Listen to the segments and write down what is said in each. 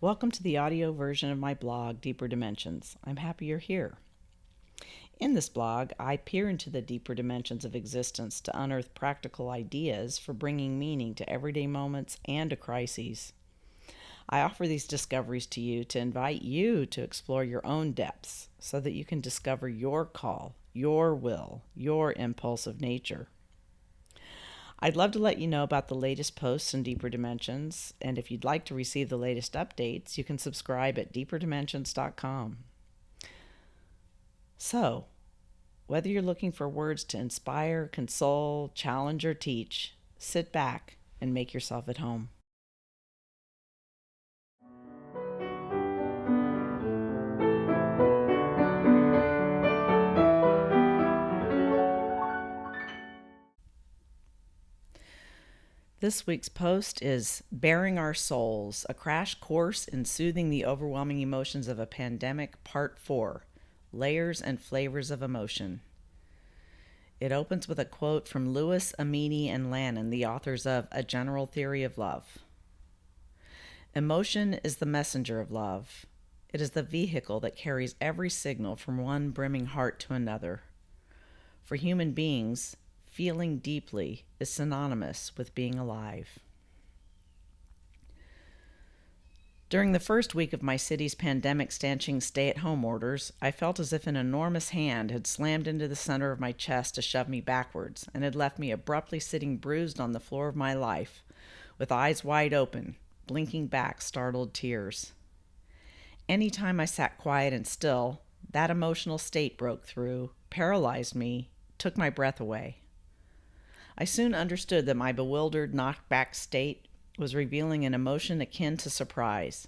Welcome to the audio version of my blog, Deeper Dimensions. I'm happy you're here. In this blog, I peer into the deeper dimensions of existence to unearth practical ideas for bringing meaning to everyday moments and to crises. I offer these discoveries to you to invite you to explore your own depths so that you can discover your call, your will, your impulsive nature. I'd love to let you know about the latest posts in Deeper Dimensions, and if you'd like to receive the latest updates, you can subscribe at deeperdimensions.com. So, whether you're looking for words to inspire, console, challenge, or teach, sit back and make yourself at home. This week's post is Bearing Our Souls, a crash course in soothing the overwhelming emotions of a pandemic, Part 4, Layers and Flavors of Emotion. It opens with a quote from Lewis, Amini, and Lannon, the authors of A General Theory of Love. Emotion is the messenger of love. It is the vehicle that carries every signal from one brimming heart to another. For human beings, feeling deeply is synonymous with being alive. During the first week of my city's pandemic-stanching stay-at-home orders, I felt as if an enormous hand had slammed into the center of my chest to shove me backwards and had left me abruptly sitting bruised on the floor of my life, with eyes wide open, blinking back startled tears. Any time I sat quiet and still, that emotional state broke through, paralyzed me, took my breath away. I soon understood that my bewildered, knocked-back state was revealing an emotion akin to surprise.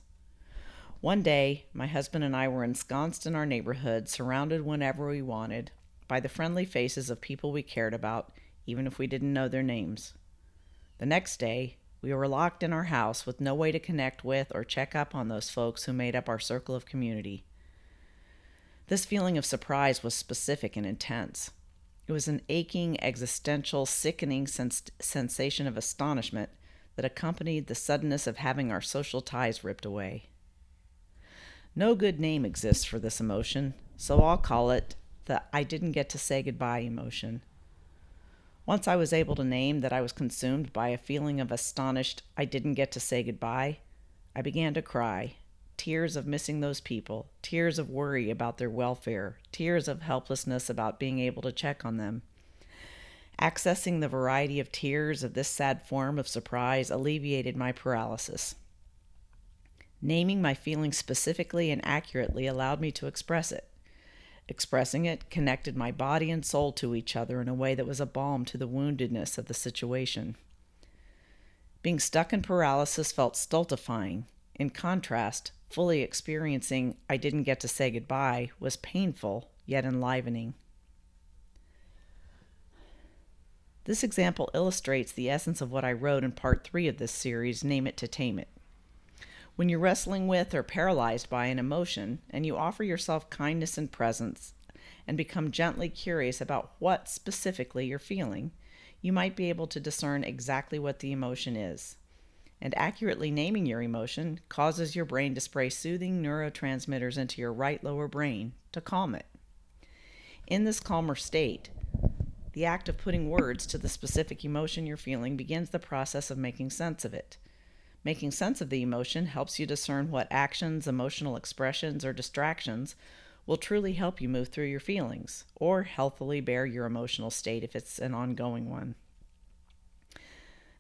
One day, my husband and I were ensconced in our neighborhood, surrounded whenever we wanted by the friendly faces of people we cared about, even if we didn't know their names. The next day, we were locked in our house with no way to connect with or check up on those folks who made up our circle of community. This feeling of surprise was specific and intense. It was an aching, existential, sickening sensation of astonishment that accompanied the suddenness of having our social ties ripped away. No good name exists for this emotion, so I'll call it the I didn't get to say goodbye emotion. Once I was able to name that I was consumed by a feeling of astonished I didn't get to say goodbye, I began to cry. Tears of missing those people, tears of worry about their welfare, tears of helplessness about being able to check on them. Accessing the variety of tears of this sad form of surprise alleviated my paralysis. Naming my feelings specifically and accurately allowed me to express it. Expressing it connected my body and soul to each other in a way that was a balm to the woundedness of the situation. Being stuck in paralysis felt stultifying. In contrast, fully experiencing I didn't get to say goodbye was painful, yet enlivening. This example illustrates the essence of what I wrote in part 3 of this series, Name It to Tame It. When you're wrestling with or paralyzed by an emotion, and you offer yourself kindness and presence, and become gently curious about what specifically you're feeling, you might be able to discern exactly what the emotion is. And accurately naming your emotion causes your brain to spray soothing neurotransmitters into your right lower brain to calm it. In this calmer state, the act of putting words to the specific emotion you're feeling begins the process of making sense of it. Making sense of the emotion helps you discern what actions, emotional expressions, or distractions will truly help you move through your feelings, or healthily bear your emotional state if it's an ongoing one.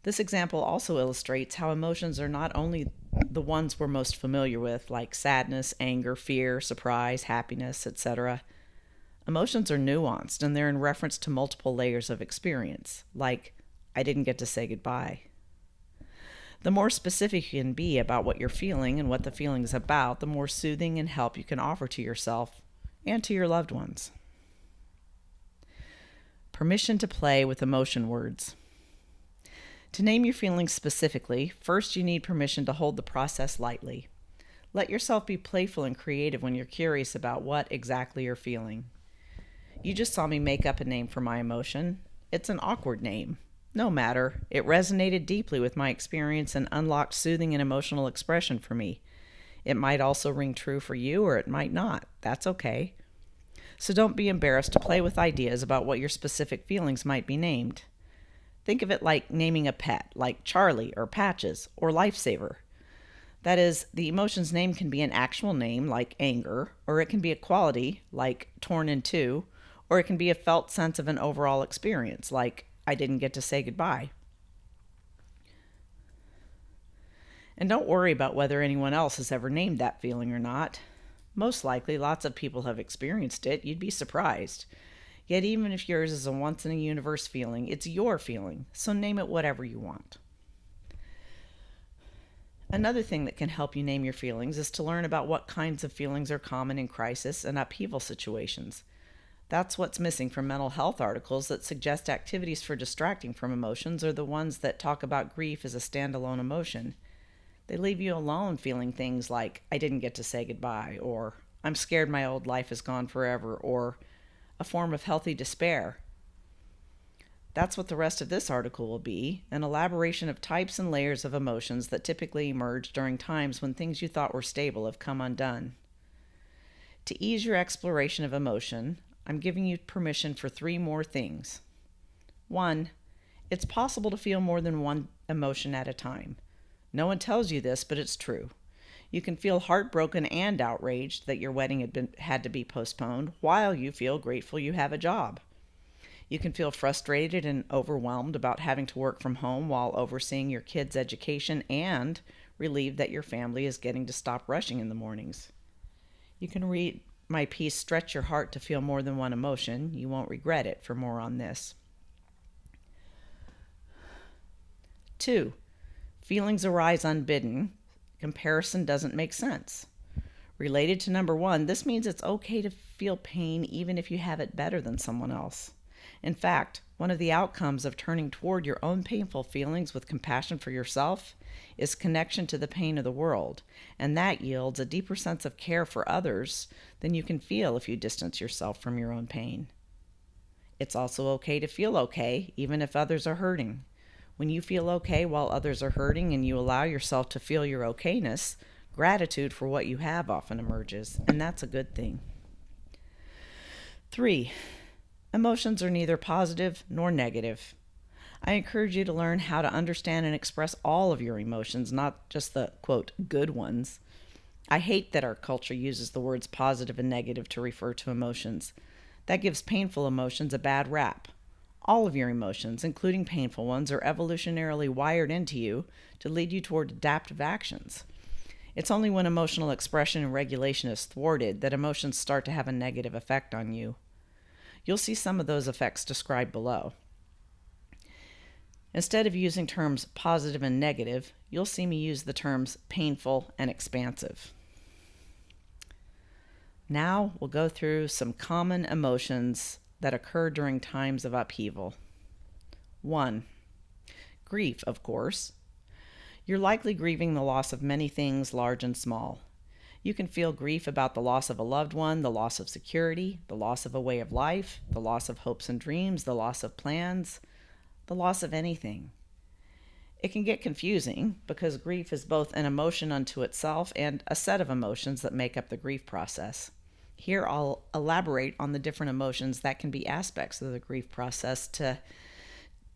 This example also illustrates how emotions are not only the ones we're most familiar with, like sadness, anger, fear, surprise, happiness, etc. Emotions are nuanced, and they're in reference to multiple layers of experience, like, I didn't get to say goodbye. The more specific you can be about what you're feeling and what the feeling is about, the more soothing and help you can offer to yourself and to your loved ones. Permission to play with emotion words. To name your feelings specifically, first you need permission to hold the process lightly. Let yourself be playful and creative when you're curious about what exactly you're feeling. You just saw me make up a name for my emotion. It's an awkward name. No matter, it resonated deeply with my experience and unlocked soothing and emotional expression for me. It might also ring true for you, or it might not. That's okay. So don't be embarrassed to play with ideas about what your specific feelings might be named. Think of it like naming a pet, like Charlie or Patches or Lifesaver. That is, the emotion's name can be an actual name, like anger, or it can be a quality, like torn in two, or it can be a felt sense of an overall experience, like I didn't get to say goodbye. And don't worry about whether anyone else has ever named that feeling or not. Most likely, lots of people have experienced it. You'd be surprised. Yet, even if yours is a once in a universe feeling, it's your feeling, so name it whatever you want. Another thing that can help you name your feelings is to learn about what kinds of feelings are common in crisis and upheaval situations. That's what's missing from mental health articles that suggest activities for distracting from emotions are the ones that talk about grief as a standalone emotion. They leave you alone feeling things like, I didn't get to say goodbye, or I'm scared my old life is gone forever, or a form of healthy despair. That's what the rest of this article will be, an elaboration of types and layers of emotions that typically emerge during times when things you thought were stable have come undone. To ease your exploration of emotion, I'm giving you permission for 3 more things. 1, it's possible to feel more than one emotion at a time. No one tells you this, but it's true. You can feel heartbroken and outraged that your wedding had to be postponed, while you feel grateful you have a job. You can feel frustrated and overwhelmed about having to work from home while overseeing your kids' education and relieved that your family is getting to stop rushing in the mornings. You can read my piece, Stretch Your Heart to Feel More Than One Emotion. You won't regret it, for more on this. 2, feelings arise unbidden. Comparison doesn't make sense. Related to number 1, this means it's okay to feel pain even if you have it better than someone else. In fact, one of the outcomes of turning toward your own painful feelings with compassion for yourself is connection to the pain of the world, and that yields a deeper sense of care for others than you can feel if you distance yourself from your own pain. It's also okay to feel okay, even if others are hurting. When you feel okay while others are hurting and you allow yourself to feel your okayness, gratitude for what you have often emerges, and that's a good thing. 3, emotions are neither positive nor negative. I encourage you to learn how to understand and express all of your emotions, not just the, quote, good ones. I hate that our culture uses the words positive and negative to refer to emotions. That gives painful emotions a bad rap. All of your emotions, including painful ones, are evolutionarily wired into you to lead you toward adaptive actions. It's only when emotional expression and regulation is thwarted that emotions start to have a negative effect on you. You'll see some of those effects described below. Instead of using terms positive and negative, you'll see me use the terms painful and expansive. Now we'll go through some common emotions that occur during times of upheaval. 1, grief, of course. You're likely grieving the loss of many things, large and small. You can feel grief about the loss of a loved one, the loss of security, the loss of a way of life, the loss of hopes and dreams, the loss of plans, the loss of anything. It can get confusing because grief is both an emotion unto itself and a set of emotions that make up the grief process. Here I'll elaborate on the different emotions that can be aspects of the grief process to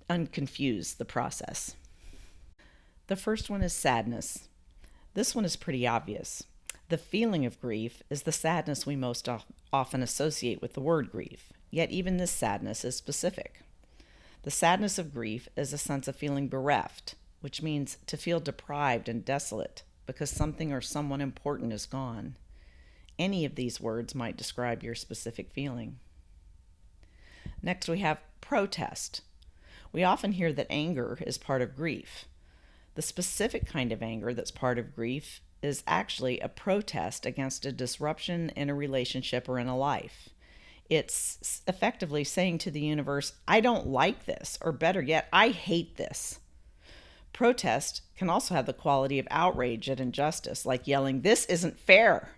unconfuse the process. The first one is sadness. This one is pretty obvious. The feeling of grief is the sadness we most often associate with the word grief, yet even this sadness is specific. The sadness of grief is a sense of feeling bereft, which means to feel deprived and desolate because something or someone important is gone. Any of these words might describe your specific feeling. Next, we have protest. We often hear that anger is part of grief. The specific kind of anger that's part of grief is actually a protest against a disruption in a relationship or in a life. It's effectively saying to the universe, I don't like this, or better yet, I hate this. Protest can also have the quality of outrage at injustice, like yelling, this isn't fair.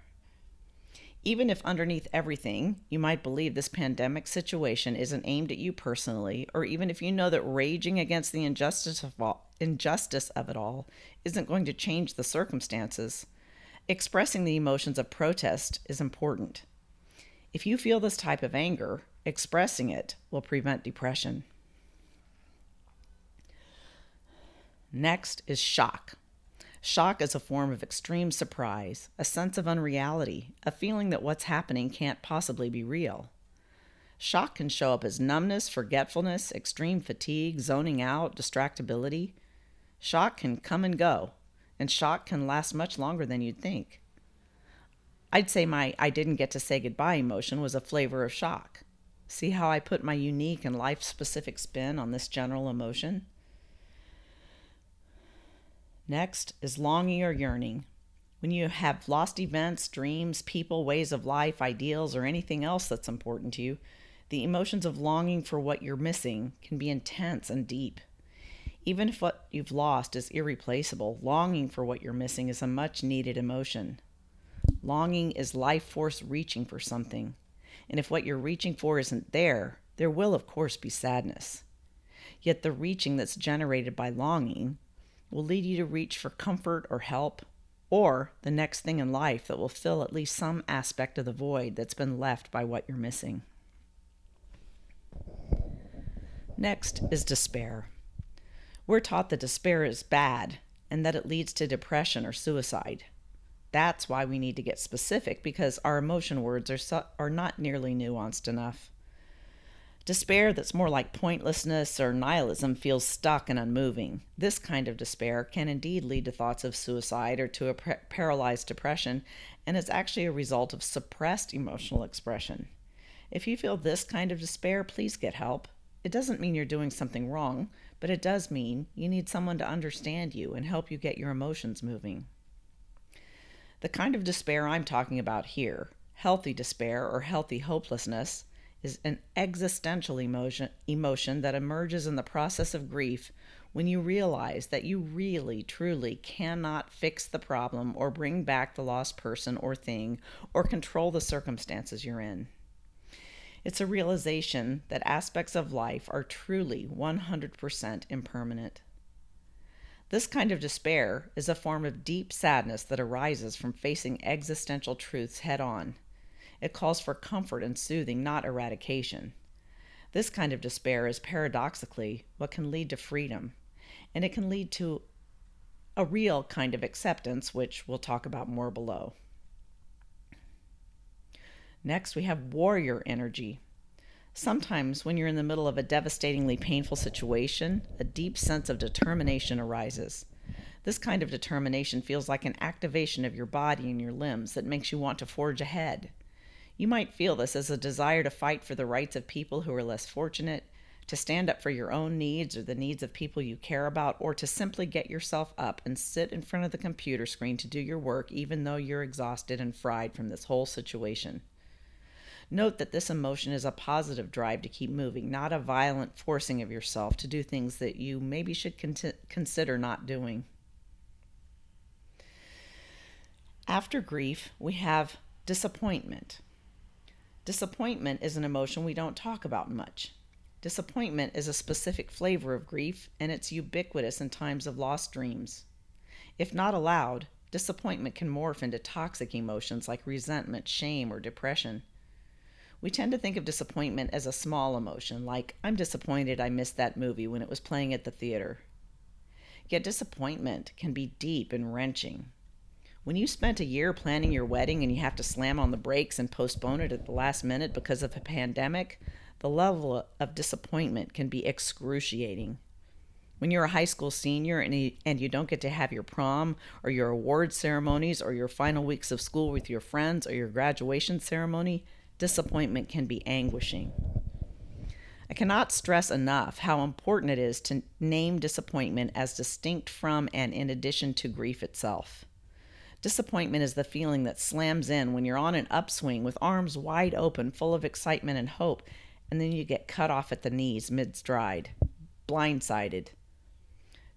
Even if underneath everything, you might believe this pandemic situation isn't aimed at you personally, or even if you know that raging against the injustice of it all isn't going to change the circumstances, Expressing the emotions of protest is important. If you feel this type of anger, expressing it will prevent depression. Next is shock. Shock is a form of extreme surprise, a sense of unreality, a feeling that what's happening can't possibly be real. Shock can show up as numbness, forgetfulness, extreme fatigue, zoning out, distractibility. Shock can come and go, and shock can last much longer than you'd think. I'd say my I didn't get to say goodbye emotion was a flavor of shock. See how I put my unique and life-specific spin on this general emotion? Next is longing or yearning. When you have lost events, dreams, people, ways of life, ideals, or anything else that's important to you, the emotions of longing for what you're missing can be intense and deep. Even if what you've lost is irreplaceable, longing for what you're missing is a much needed emotion. Longing is life force reaching for something. And if what you're reaching for isn't there, there will, of course, be sadness. Yet the reaching that's generated by longing will lead you to reach for comfort or help, or the next thing in life that will fill at least some aspect of the void that's been left by what you're missing. Next is despair. We're taught that despair is bad and that it leads to depression or suicide. That's why we need to get specific, because our emotion words are not nearly nuanced enough. Despair that's more like pointlessness or nihilism feels stuck and unmoving. This kind of despair can indeed lead to thoughts of suicide or to a paralyzed depression, and is actually a result of suppressed emotional expression. If you feel this kind of despair, please get help. It doesn't mean you're doing something wrong, but it does mean you need someone to understand you and help you get your emotions moving. The kind of despair I'm talking about here, healthy despair or healthy hopelessness, is an existential emotion that emerges in the process of grief when you realize that you really, truly cannot fix the problem or bring back the lost person or thing or control the circumstances you're in. It's a realization that aspects of life are truly 100% impermanent. This kind of despair is a form of deep sadness that arises from facing existential truths head on. It calls for comfort and soothing, not eradication. This kind of despair is paradoxically what can lead to freedom, and it can lead to a real kind of acceptance, which we'll talk about more below. Next, we have warrior energy. Sometimes, when you're in the middle of a devastatingly painful situation, a deep sense of determination arises. This kind of determination feels like an activation of your body and your limbs that makes you want to forge ahead. You might feel this as a desire to fight for the rights of people who are less fortunate, to stand up for your own needs or the needs of people you care about, or to simply get yourself up and sit in front of the computer screen to do your work even though you're exhausted and fried from this whole situation. Note that this emotion is a positive drive to keep moving, not a violent forcing of yourself to do things that you maybe should consider not doing. After grief, we have disappointment. Disappointment is an emotion we don't talk about much. Disappointment is a specific flavor of grief, and it's ubiquitous in times of lost dreams. If not allowed, disappointment can morph into toxic emotions like resentment, shame, or depression. We tend to think of disappointment as a small emotion, like, I'm disappointed I missed that movie when it was playing at the theater. Yet disappointment can be deep and wrenching. When you spent a year planning your wedding and you have to slam on the brakes and postpone it at the last minute because of a pandemic, the level of disappointment can be excruciating. When you're a high school senior and you don't get to have your prom or your award ceremonies or your final weeks of school with your friends or your graduation ceremony, disappointment can be anguishing. I cannot stress enough how important it is to name disappointment as distinct from and in addition to grief itself. Disappointment is the feeling that slams in when you're on an upswing with arms wide open, full of excitement and hope, and then you get cut off at the knees mid-stride, blindsided.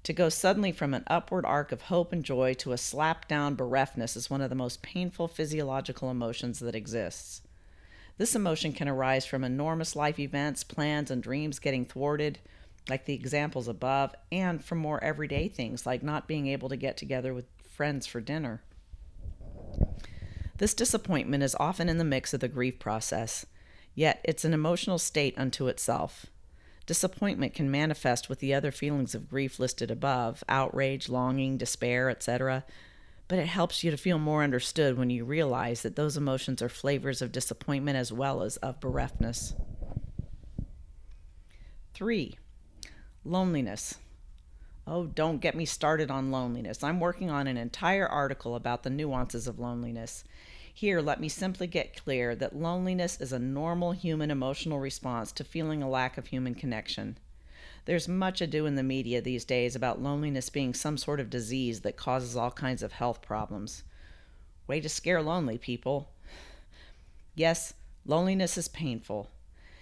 To go suddenly from an upward arc of hope and joy to a slap-down bereftness is one of the most painful physiological emotions that exists. This emotion can arise from enormous life events, plans, and dreams getting thwarted, like the examples above, and from more everyday things like not being able to get together with friends for dinner. This disappointment is often in the mix of the grief process, yet it's an emotional state unto itself. Disappointment can manifest with the other feelings of grief listed above: outrage, longing, despair, etc. But it helps you to feel more understood when you realize that those emotions are flavors of disappointment as well as of bereftness. 3. Loneliness. Oh, don't get me started on loneliness. I'm working on an entire article about the nuances of loneliness. Here, let me simply get clear that loneliness is a normal human emotional response to feeling a lack of human connection. There's much ado in the media these days about loneliness being some sort of disease that causes all kinds of health problems. Way to scare lonely people. Yes, loneliness is painful.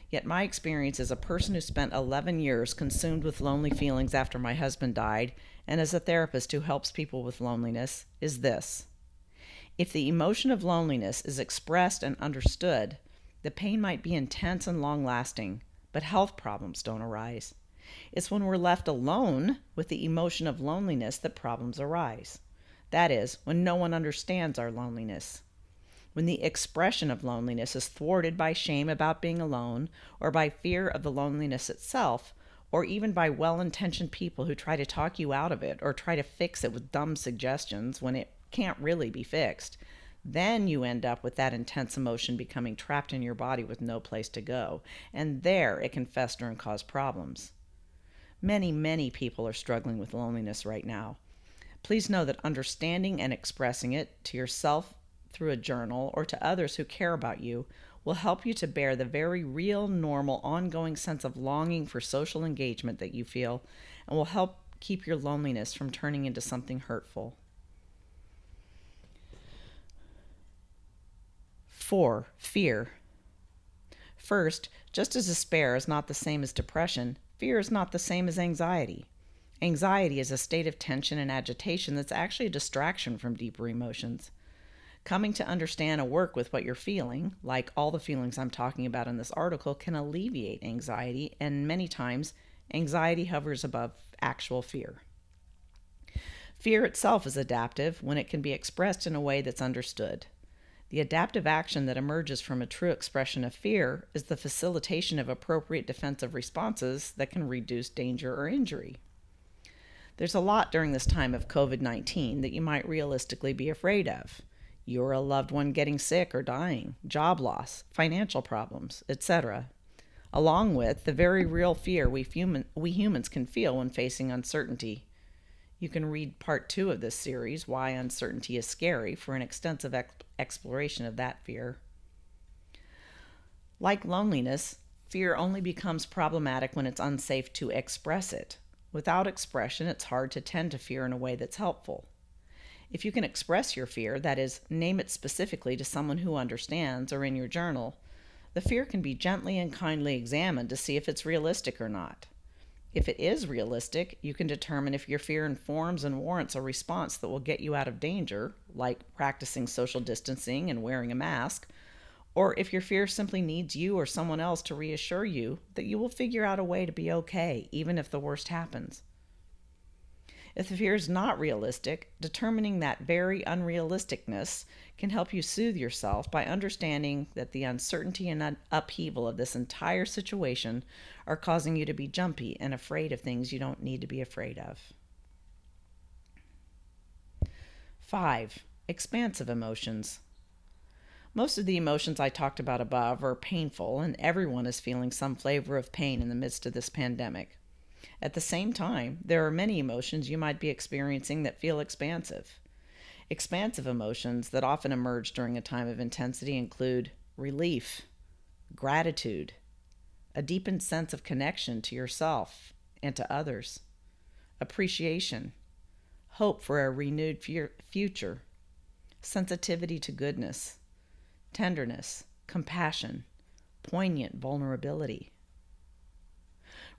Yet my experience as a person who spent 11 years consumed with lonely feelings after my husband died, and as a therapist who helps people with loneliness, is this. If the emotion of loneliness is expressed and understood, the pain might be intense and long-lasting, but health problems don't arise. It's when we're left alone with the emotion of loneliness that problems arise. That is, when no one understands our loneliness. When the expression of loneliness is thwarted by shame about being alone, or by fear of the loneliness itself, or even by well-intentioned people who try to talk you out of it or try to fix it with dumb suggestions when it can't really be fixed, then you end up with that intense emotion becoming trapped in your body with no place to go, and there it can fester and cause problems. Many people are struggling with loneliness right now. Please know that understanding and expressing it to yourself through a journal or to others who care about you will help you to bear the very real, normal, ongoing sense of longing for social engagement that you feel, and will help keep your loneliness from turning into something hurtful. 4. Fear. First, just as despair is not the same as depression, fear is not the same as anxiety. Anxiety is a state of tension and agitation that's actually a distraction from deeper emotions. Coming to understand and work with what you're feeling, like all the feelings I'm talking about in this article, can alleviate anxiety, and many times, anxiety hovers above actual fear. Fear itself is adaptive when it can be expressed in a way that's understood. The adaptive action that emerges from a true expression of fear is the facilitation of appropriate defensive responses that can reduce danger or injury. There's a lot during this time of COVID-19 that you might realistically be afraid of. You're a loved one getting sick or dying, job loss, financial problems, etc., along with the very real fear we humans can feel when facing uncertainty. You can read part 2 of this series, Why Uncertainty is Scary, for an extensive exploration of that fear. Like loneliness, fear only becomes problematic when it's unsafe to express it. Without expression, it's hard to tend to fear in a way that's helpful. If you can express your fear, that is, name it specifically to someone who understands or in your journal, the fear can be gently and kindly examined to see if it's realistic or not. If it is realistic, you can determine if your fear informs and warrants a response that will get you out of danger, like practicing social distancing and wearing a mask, or if your fear simply needs you or someone else to reassure you that you will figure out a way to be okay, even if the worst happens. If the fear is not realistic, determining that very unrealisticness can help you soothe yourself by understanding that the uncertainty and upheaval of this entire situation are causing you to be jumpy and afraid of things you don't need to be afraid of. 5. Expansive emotions. Most of the emotions I talked about above are painful, and everyone is feeling some flavor of pain in the midst of this pandemic. At the same time, there are many emotions you might be experiencing that feel expansive. Expansive emotions that often emerge during a time of intensity include relief, gratitude, a deepened sense of connection to yourself and to others, appreciation, hope for a renewed future, sensitivity to goodness, tenderness, compassion, poignant vulnerability.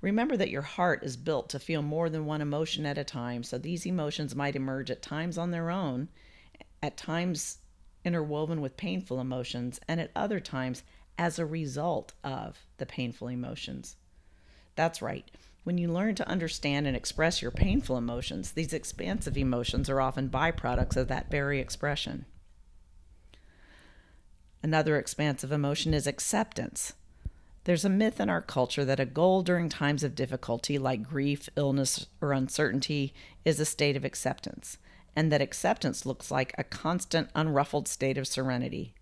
Remember that your heart is built to feel more than one emotion at a time, so these emotions might emerge at times on their own, at times interwoven with painful emotions, and at other times as a result of the painful emotions. That's right. When you learn to understand and express your painful emotions, these expansive emotions are often byproducts of that very expression. Another expansive emotion is acceptance. There's a myth in our culture that a goal during times of difficulty like grief, illness, or uncertainty is a state of acceptance, and that acceptance looks like a constant, unruffled state of serenity.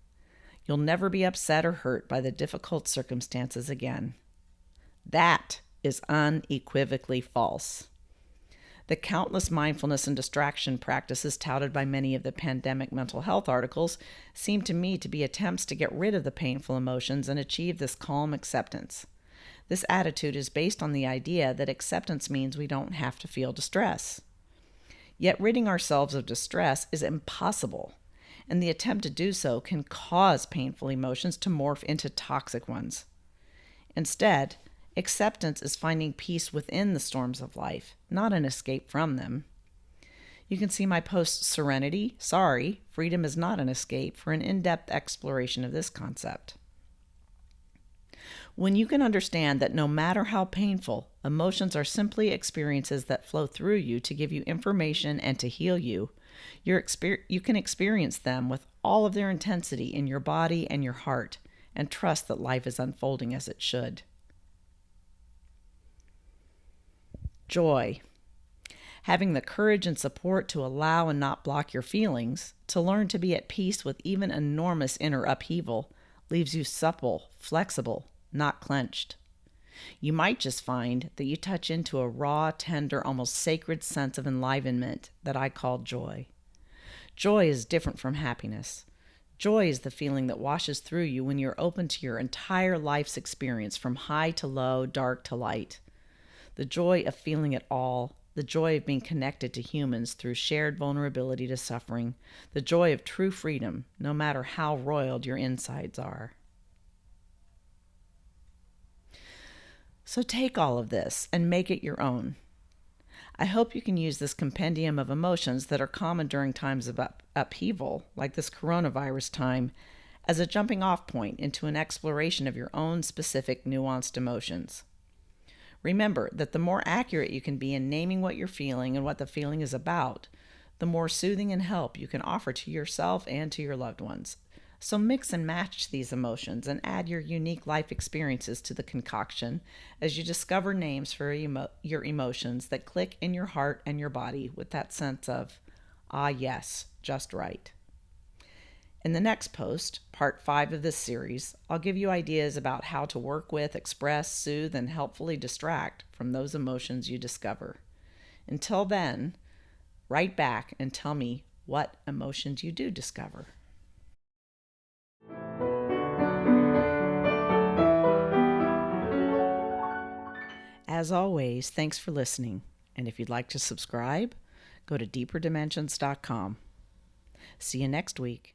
You'll never be upset or hurt by the difficult circumstances again. That is unequivocally false. The countless mindfulness and distraction practices touted by many of the pandemic mental health articles seem to me to be attempts to get rid of the painful emotions and achieve this calm acceptance. This attitude is based on the idea that acceptance means we don't have to feel distress. Yet ridding ourselves of distress is impossible, and the attempt to do so can cause painful emotions to morph into toxic ones. Instead, acceptance is finding peace within the storms of life, not an escape from them. You can see my post Serenity, Sorry, Freedom is Not an Escape for an in-depth exploration of this concept. When you can understand that no matter how painful, emotions are simply experiences that flow through you to give you information and to heal you, you can experience them with all of their intensity in your body and your heart, and trust that life is unfolding as it should. Joy. Having the courage and support to allow and not block your feelings, to learn to be at peace with even enormous inner upheaval, leaves you supple, flexible, not clenched. You might just find that you touch into a raw, tender, almost sacred sense of enlivenment that I call joy. Joy is different from happiness. Joy is the feeling that washes through you when you're open to your entire life's experience, from high to low, dark to light. The joy of feeling it all, the joy of being connected to humans through shared vulnerability to suffering, the joy of true freedom, no matter how roiled your insides are. So take all of this and make it your own. I hope you can use this compendium of emotions that are common during times of upheaval, like this coronavirus time, as a jumping off point into an exploration of your own specific nuanced emotions. Remember that the more accurate you can be in naming what you're feeling and what the feeling is about, the more soothing and help you can offer to yourself and to your loved ones. So mix and match these emotions and add your unique life experiences to the concoction as you discover names for your emotions that click in your heart and your body with that sense of, ah yes, just right. In the next post, part 5 of this series, I'll give you ideas about how to work with, express, soothe, and helpfully distract from those emotions you discover. Until then, write back and tell me what emotions you do discover. As always, thanks for listening. And if you'd like to subscribe, go to deeperdimensions.com. See you next week.